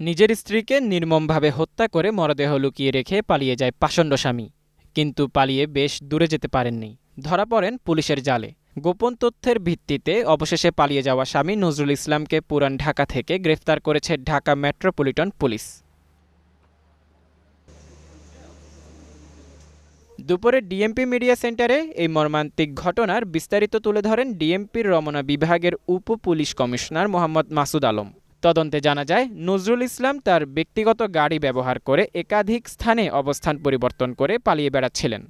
নিজের স্ত্রীকে নির্মমভাবে হত্যা করে মরদেহ লুকিয়ে রেখে পালিয়ে যায় পাষণ্ড স্বামী। কিন্তু পালিয়ে বেশ দূরে যেতে পারেননি, ধরা পড়েন পুলিশের জালে। গোপন তথ্যের ভিত্তিতে অবশেষে পালিয়ে যাওয়া স্বামী নজরুল ইসলামকে পুরান ঢাকা থেকে গ্রেফতার করেছে ঢাকা মেট্রোপলিটন পুলিশ। দুপুরে ডিএমপি মিডিয়া সেন্টারে এই মর্মান্তিক ঘটনার বিস্তারিত তুলে ধরেন ডিএমপির রমনা বিভাগের উপ পুলিশ কমিশনার মোহাম্মদ মাসুদ আলম। তদন্তে জানা যায়, নজরুল ইসলাম তার ব্যক্তিগত গাড়ি ব্যবহার করে একাধিক স্থানে অবস্থান পরিবর্তন করে পালিয়ে বেড়াচ্ছিলেন।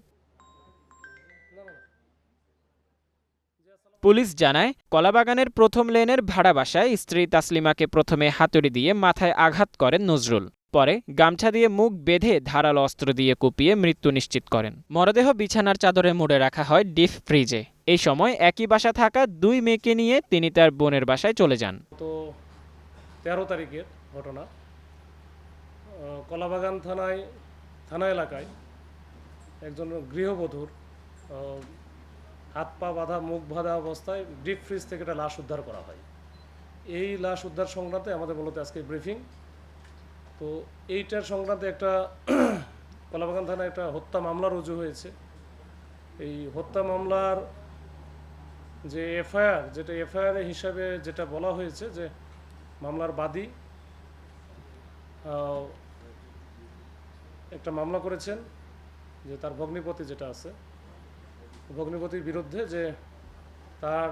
পুলিশ জানায়, কলাবাগানের প্রথম লেনের ভাড়া বাসায় স্ত্রী তাসলিমাকে প্রথমে হাতুড়ি দিয়ে মাথায় আঘাত করেন নজরুল। পরে গামছা দিয়ে মুখ বেঁধে ধারালো অস্ত্র দিয়ে কুপিয়ে মৃত্যু নিশ্চিত করেন। মরদেহ বিছানার চাদরে মুড়ে রাখা হয় ডিপ ফ্রিজে। এই সময় একই বাসা থাকা দুই মেয়েকে নিয়ে তিনি তার বোনের বাসায় চলে যান। তো 13 তারিখের ঘটনা, কলাবাগান থানা এলাকায় একজন গৃহবধূর হাত পা বাঁধা, মুখ বাঁধা অবস্থায় ডিপ ফ্রিজ থেকে একটা লাশ উদ্ধার করা হয়। এই লাশ উদ্ধার সংক্রান্তে আমাদের মূলত আজকে ব্রিফিং। তো এইটার সংক্রান্তে একটা কলাবাগান থানায় একটা হত্যা মামলা রুজু হয়েছে। এই হত্যা মামলার যে এফআইআর, যেটা এফআইআর হিসাবে যেটা বলা হয়েছে যে মামলার বাদী একটা মামলা করেছেন যে তার ভগ্নিপতি যেটা আছে, ভগ্নিপতির বিরুদ্ধে যে তার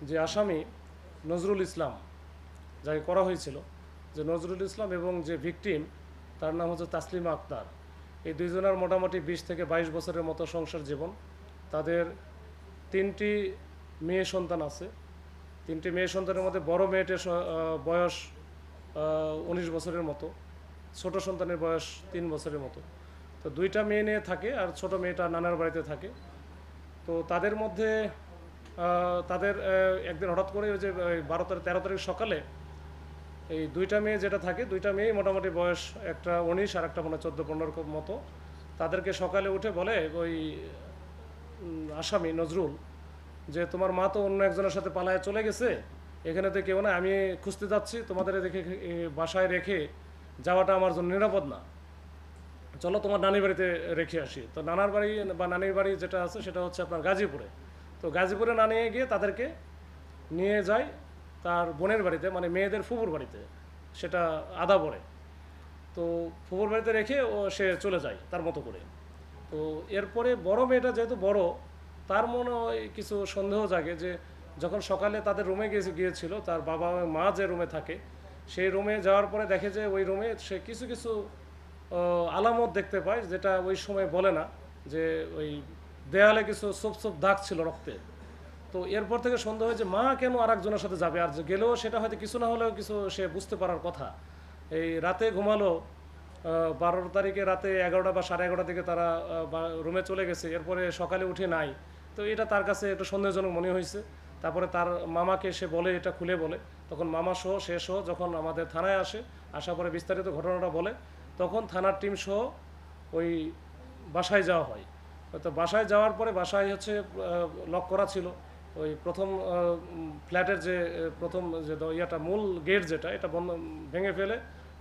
যে আসামি নজরুল ইসলাম, যাকে করা হয়েছিল, যে নজরুল ইসলাম এবং যে ভিকটিম তার নাম হচ্ছে তাসলিমা আক্তার, এই দুইজনের মোটামুটি 20 থেকে 22 বছরের মতো সংসার জীবন। তাদের 3টি মেয়ে সন্তান আছে। 3টি মেয়ে সন্তানের মধ্যে বড় মেয়েটির বয়স 19 বছরের মতো, ছোট সন্তানের বয়স 3 বছরের মতো। তো 2টা মেয়ে নিয়ে থাকে, আর ছোট মেয়েটা নানার বাড়িতে থাকে। তো তাদের মধ্যে তাদের একদিন হঠাৎ করে ওই যে 13 তারিখ সকালে এই 2টা মেয়ে যেটা থাকে, 2টা মেয়ে মোটামুটি বয়স, একটা 19 আর একটা 14-15 মতো। তাদেরকে সকালে উঠে বলে ওই আসামি নজরুল যে তোমার মা তো অন্য একজনের সাথে পালায় চলে গেছে, এখানে তো কেউ না, আমি খুঁজতে যাচ্ছি, তোমাদের দেখে বাসায় রেখে যাওয়াটা আমার জন্য নিরাপদ না, চলো তোমার নানির বাড়িতে রেখে আসি। তো নানার বাড়ি বা নানির বাড়ি যেটা আছে সেটা হচ্ছে আপনার গাজীপুরে। তো গাজীপুরে না নিয়ে গিয়ে তাদেরকে নিয়ে যায় তার বোনের বাড়িতে, মানে মেয়েদের ফুফুর বাড়িতে, সেটা আদা পড়ে। তো ফুফুর বাড়িতে রেখে সে চলে যায় তার মতো করে। তো এরপরে বড় মেয়েটা যেহেতু বড়, তার মনে হয় কিছু সন্দেহ জাগে যে যখন সকালে তাদের রুমে গিয়েছিল, তার বাবা মা যে রুমে থাকে সেই রুমে যাওয়ার পরে দেখে যে ওই রুমে সে কিছু কিছু আলামত দেখতে পায়, যেটা ওই সময় বলে না, যে ওই দেয়ালে কিছু ছোপ দাগ ছিল রক্তে। তো এরপর থেকে সন্দেহ হয় যে মা কেন আর একজনের সাথে যাবে, আর গেলেও সেটা হয়তো কিছু না হলেও কিছু সে বুঝতে পারার কথা। এই রাতে ঘুমালো, 12 তারিখে রাতে 11টা বা 11:30 দিকে তারা রুমে চলে গেছে, এরপরে সকালে উঠে নাই। তো এটা তার কাছে একটু সন্দেহজনক মনে হয়েছে। তারপরে তার মামাকে সে বলে, এটা খুলে বলে, তখন মামা সহ সে সহ যখন আমাদের থানায় আসার পরে বিস্তারিত ঘটনাটা বলে, তখন থানার টিম সহ ওই বাসায় যাওয়া হয়। তো বাসায় যাওয়ার পরে বাসায় হচ্ছে লক করা ছিল। ওই প্রথম ফ্ল্যাটের যে প্রথম যে ইয়াটা মূল গেট যেটা, এটা বন্ধ ভেঙে ফেলে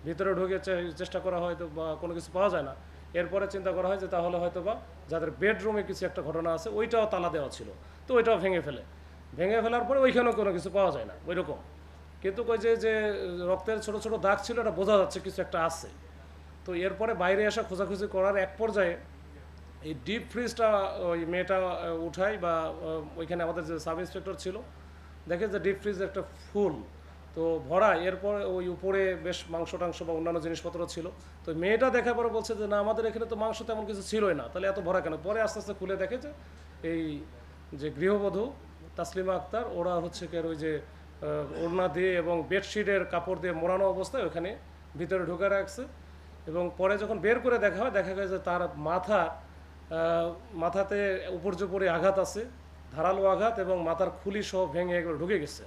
ভিতরে ঢুকে চেষ্টা করা হয়তো বা কোনো কিছু পাওয়া যায় না। এরপরে চিন্তা করা হয় যে তাহলে হয়তো বা যাদের বেডরুমে কিছু একটা ঘটনা আছে ওইটাও তালা দেওয়া ছিল, তো ওইটাও ভেঙে ফেলার পরে ওইখানেও কোনো কিছু পাওয়া যায় না ওই রকম। কিন্তু ওই যে রক্তের ছোট ছোট দাগ ছিল, এটা বোঝা যাচ্ছে কিছু একটা আছে। তো এরপরে বাইরে আসা খোঁজাখুঁজি করার এক পর্যায়ে এই ডিপ ফ্রিজটা ওই মেয়েটা উঠায়, বা ওইখানে আমাদের যে সাব ইন্সপেক্টর ছিল দেখে যে ডিপ ফ্রিজ একটা ফুল তো ভরা, এরপর ওই উপরে বেশ মাংস টাংস বা অন্যান্য জিনিসপত্র ছিল। তো মেয়েটা দেখার পরে বলছে যে না, আমাদের এখানে তো মাংস তেমন কিছু ছিলই না, তাহলে এত ভরা কেন। পরে আস্তে আস্তে খুলে দেখে যে এই যে গৃহবধূ তাসলিমা আক্তার, ওরা হচ্ছে কি ওই যে ওড়না দিয়ে এবং বেডশিটের কাপড় দিয়ে মোড়ানো অবস্থায় ওখানে ভিতরে ঢুকে রাখছে। এবং পরে যখন বের করে দেখা হয়, দেখা যায় যে তার মাথাতে উপর্যুপরি আঘাত আছে, ধারালো আঘাত, এবং মাথার খুলি সহ ভেঙে একবার ঢুকে গেছে।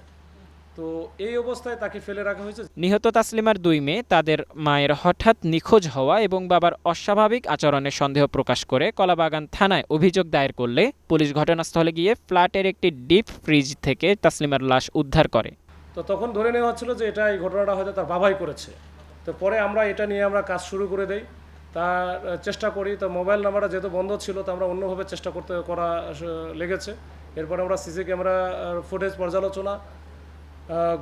তো এই অবস্থায় তাকে ফেলে রাখা হয়েছে। নিহত তাসলিমার দুই মেয়ে তাদের মায়ের হঠাৎ নিখোঁজ হওয়া এবং বাবার অস্বাভাবিক আচরণের সন্দেহ প্রকাশ করে কলাবাগান থানায় অভিযোগ দায়ের করলে পুলিশ ঘটনাস্থলে গিয়ে ফ্ল্যাটের একটি ডিপ ফ্রিজ থেকে তাসলিমার লাশ উদ্ধার করে। তো তখন ধরে নেওয়া হচ্ছিল যে এই ঘটনাটা হয়তো তার বাবাই করেছে। তো পরে আমরা এটা নিয়ে আমরা কাজ শুরু করে দেই, তার চেষ্টা করি। তো মোবাইল নাম্বারটা যেহেতু বন্ধ ছিল, তো আমরা অন্যভাবে চেষ্টা করা লেগেছে। এরপরে আমরা সিসি ক্যামেরা ফুটেজ পর্যালোচনা,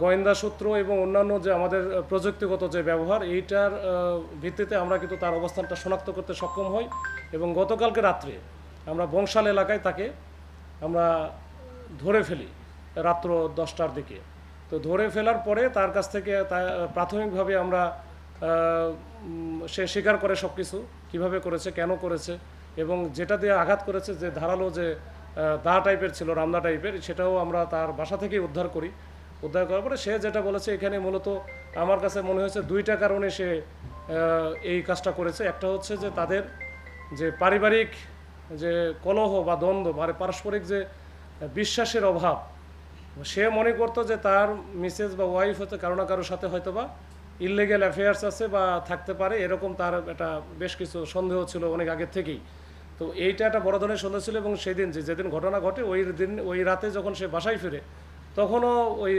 গোয়েন্দা সূত্র এবং অন্যান্য যে আমাদের প্রযুক্তিগত যে ব্যবহার, এইটার ভিত্তিতে আমরা কিন্তু তার অবস্থানটা শনাক্ত করতে সক্ষম হই। এবং গতকালকে রাত্রে আমরা বংশাল এলাকায় তাকে আমরা ধরে ফেলি রাত্র 10টার দিকে। তো ধরে ফেলার পরে তার কাছ থেকে প্রাথমিকভাবে আমরা সে স্বীকার করে সব কিছু, কীভাবে করেছে, কেন করেছে, এবং যেটা দিয়ে আঘাত করেছে, যে ধারালো যে দা টাইপের ছিল, রামদা টাইপের, সেটাও আমরা তার বাসা থেকেই উদ্ধার করি। উদ্ধার করার পরে সে যেটা বলেছে, এখানে মূলত আমার কাছে মনে হয়েছে 2টা কারণে সে এই কাজটা করেছে। একটা হচ্ছে যে তাদের যে পারিবারিক যে কলহ বা দ্বন্দ্ব, মানে পারস্পরিক যে বিশ্বাসের অভাব, সে মনে করতো যে তার মিসেস বা ওয়াইফ হয়তো কারো না কারোর সাথে হয়তো বা ইললিগ্যাল অ্যাফেয়ার্স আছে বা থাকতে পারে, এরকম তার একটা বেশ কিছু সন্দেহ ছিল অনেক আগের থেকেই। তো এইটা একটা বড় ধরনের সন্দেহ ছিল। এবং সেদিন যেদিন ঘটনা ঘটে, ওই রাতে যখন সে বাসায় ফিরে, তখনও ওই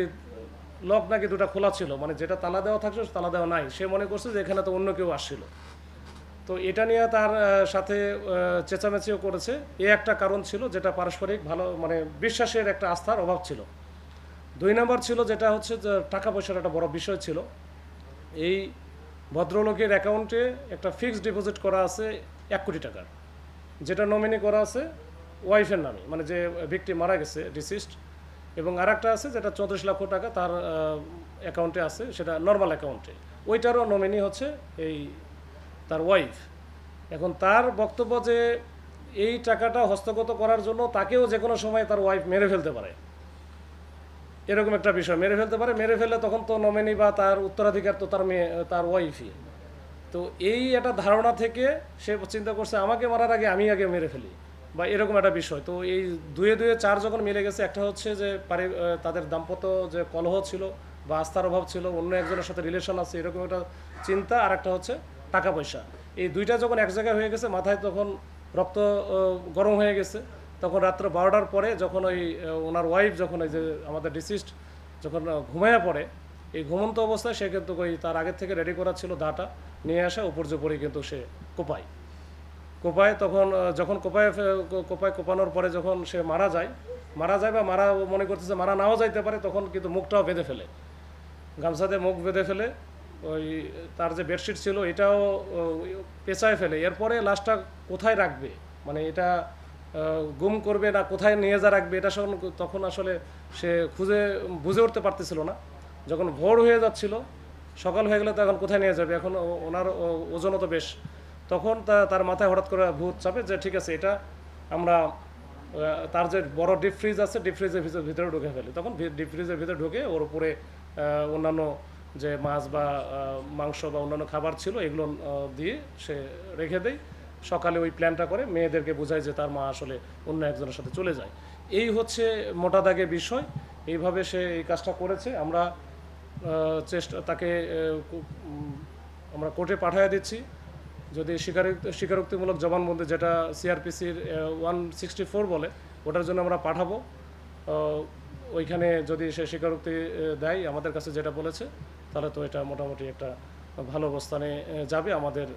লক নাকি 2টা খোলা ছিল, মানে যেটা তালা দেওয়া থাকছে তালা দেওয়া নাই। সে মনে করছে যে এখানে তো অন্য কেউ আসছিল। তো এটা নিয়ে তার সাথে চেঁচামেচিও করেছে। একটা কারণ ছিল, যেটা পারস্পরিক ভালো মানে বিশ্বাসের একটা আস্থার অভাব ছিল। 2 নম্বর ছিল যেটা হচ্ছে যে টাকা পয়সার একটা বড় বিষয় ছিল। এই ভদ্রলোকের অ্যাকাউন্টে একটা ফিক্সড ডিপোজিট করা আছে 1 কোটি টাকার, যেটা নমিনি করা আছে ওয়াইফের নামে, মানে যে ভিকটিম মারা গেছে, ডিসিস্ট। এবং আরেকটা আছে যেটা 34 লক্ষ টাকা তার অ্যাকাউন্টে আছে, সেটা নর্মাল অ্যাকাউন্টে। ওইটারও নমিনি হচ্ছে এই তার ওয়াইফ। এখন তার বক্তব্য যে এই টাকাটা হস্তগত করার জন্য তাকেও যে কোনো সময় তার ওয়াইফ মেরে ফেলতে পারে, এরকম একটা বিষয়। মেরে ফেলতে পারে, মেরে ফেললে তখন তো নমিনি বা তার উত্তরাধিকার তো তার ওয়াইফই। তো এই একটা ধারণা থেকে সে চিন্তা করছে আমাকে মারার আগে আমি আগে মেরে ফেলি, বা এরকম একটা বিষয়। তো এই 2-এ 4 যখন মিলে গেছে, একটা হচ্ছে যে তাদের দাম্পত্য যে কলহ ছিল বা আস্থার অভাব ছিল, অন্য একজনের সাথে রিলেশন আছে, এরকম একটা চিন্তা। আর একটা হচ্ছে টাকা পয়সা। এই 2টা যখন এক জায়গায় হয়ে গেছে, মাথায় তখন রক্ত গরম হয়ে গেছে। তখন রাত্র 12টার পরে যখন ওনার ওয়াইফ, যখন এই যে আমাদের ডিসিস্ট যখন ঘুমাইয়া পড়ে, এই ঘুমন্ত অবস্থায় সে কিন্তু তার আগের থেকে রেডি করা ছিল দাটা নিয়ে আসা, উপর জোপরে কিন্তু সে কোপায়। তখন যখন কোপানোর পরে যখন সে মারা যায় বা মনে করতেছে মারা নাও যাইতে পারে, তখন কিন্তু মুখটাও বেঁধে ফেলে, গামছাতে মুখ বেঁধে ফেলে। ওই তার যে বেডশিট ছিল এটাও পেঁচায় ফেলে। এরপরে লাশটা কোথায় রাখবে, মানে এটা গুম করবে না কোথায় নিয়ে রাখবে, এটা তখন আসলে সে বুঝে উঠতে পারতেছিল না। যখন ভোর হয়ে যাচ্ছিল, সকাল হয়ে গেলে তখন কোথায় নিয়ে যাবে, এখন ওনার ওজনও তো বেশ। তখন তার মাথায় হঠাৎ করে ভূত চাপে যে ঠিক আছে, এটা আমরা তার যে বড় ডিপ ফ্রিজ আছে, ডিপ ফ্রিজের ভিতরে ঢুকে ফেলি। তখন ডিপ ফ্রিজের ভিতরে ঢুকে ওর উপরে অন্যান্য যে মাছ বা মাংস বা অন্যান্য খাবার ছিল, এগুলো দিয়ে সে রেখে দেয়। সকালে ওই প্ল্যানটা করে মেয়েদেরকে বোঝায় যে তার মা আসলে অন্য একজনের সাথে চলে যায়। এই হচ্ছে মোটা দাগে বিষয়। এইভাবে সে এই কাজটা করেছে। আমরা তাকে আমরা কোর্টে পাঠিয়ে দিচ্ছি। যদি স্বীকারোক্তিমূলক জবানবন্দি, যেটা সিআরপিসির 164 বলে, ওটার জন্য আমরা পাঠাবো। ওইখানে যদি সে স্বীকারোক্তি দেয় আমাদের কাছে যেটা বলেছে, তাহলে তো এটা মোটামুটি একটা ভালো অবস্থানে যাবে আমাদের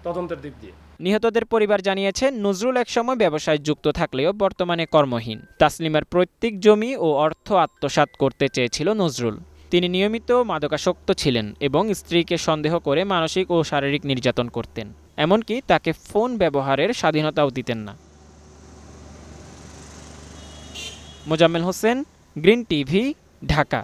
তদন্তের দিক দিয়ে। নিহতদের পরিবার জানিয়েছে, নজরুল একসময় ব্যবসায় যুক্ত থাকলেও বর্তমানে কর্মহীন। তাসলিমার পৈতৃক জমি ও অর্থ আত্মসাৎ করতে চেয়েছিল নজরুল। তিনি নিয়মিত মাদকাসক্ত ছিলেন এবং স্ত্রীকে সন্দেহ করে মানসিক ও শারীরিক নির্যাতন করতেন। এমনকি তাকে ফোন ব্যবহারের স্বাধীনতাও দিতেন না। Mozammel Hossain, green TV, Dhaka.